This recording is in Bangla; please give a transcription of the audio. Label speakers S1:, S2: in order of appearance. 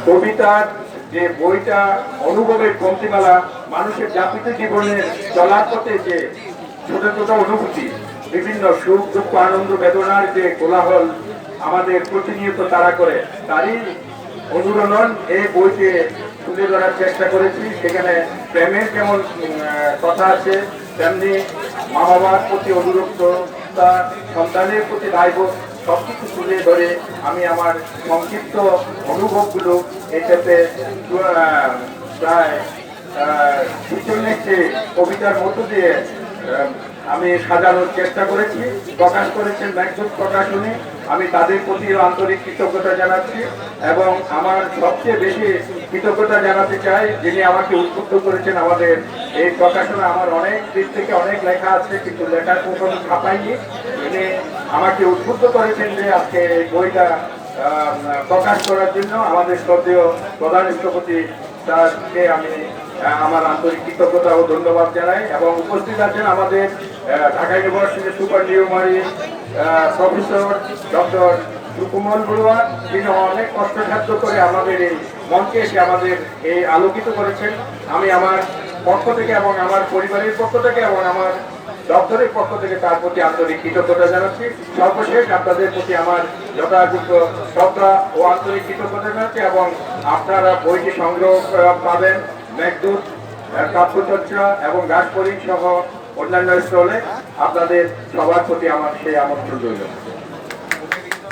S1: কবিতার যে বইটা অনুভবের পঙ্ক্তিমালা, মানুষের যাপিত জীবনের চলার পথে যে ছোট ছোট অনুভূতি, বিভিন্ন সুখ দুঃখ আনন্দ বেদনার যে কোলাহল আমাদের প্রতিনিয়ত তারা করে, তারই অনুরণন এই বইতে তুলে ধরার চেষ্টা করেছি। সেখানে প্রেমের যেমন কথা আছে, তেমনি মা বাবার প্রতি অনুরক্ততা, সন্তানের প্রতি দায়বোধ সবকিছু তুলে ধরে আমি আমার সংক্ষিপ্ত অনুভবগুলো এটাতে প্রায় 46টি কবিতার মধ্য দিয়ে আমি সাজানোর চেষ্টা করেছি। প্রকাশ করেছেন মেঘদূত প্রকাশনী, আমি তাদের প্রতি আন্তরিক কৃতজ্ঞতা জানাচ্ছি এবং আমার সবচেয়ে বেশি কৃতজ্ঞতা জানাতে চাই যিনি আমাকে উদ্বুদ্ধ করেছেন। আমাদের এই প্রকাশনা আমার অনেক দিক থেকে অনেক লেখা আছে, কিন্তু লেখার কখনো ছাপাইনি। তিনি আমাকে উদ্বুদ্ধ করেছেন যে আজকে এই বইটা প্রকাশ করার জন্য। আমাদের শ্রদ্ধেয় প্রধান স্থপতি তাকে আমি আমার আন্তরিক কৃতজ্ঞতা ও ধন্যবাদ জানাই। এবং উপস্থিত আছেন আমাদের ঢাকা ইউনিভার্সিটির সুপারনিউমারি প্রফেসর ডক্টর সুকুমল বড়ুয়া, তিনি অনেক কষ্টসাধ্য করে আমাদের এই মঞ্চে এসে আমাদের এই আলোকিত করেছেন। আমি আমার পক্ষ থেকে এবং আমার পরিবারের পক্ষ থেকে এবং আমার দপ্তরের পক্ষ থেকে তার প্রতি আন্তরিক কৃতজ্ঞতা জানাচ্ছি। সর্বশেষ আপনাদের প্রতি আমার যথাযথ শ্রদ্ধা ও আন্তরিক কৃতজ্ঞতা জানাচ্ছি এবং আপনারা বইটি সংগ্রহ পাবেন মেঘদূত, কাব্যচর্চা এবং গাছপরিক সহ অন্যান্য স্থলে। আপনাদের সবার প্রতি আমার সেই আমন্ত্রণ রইল।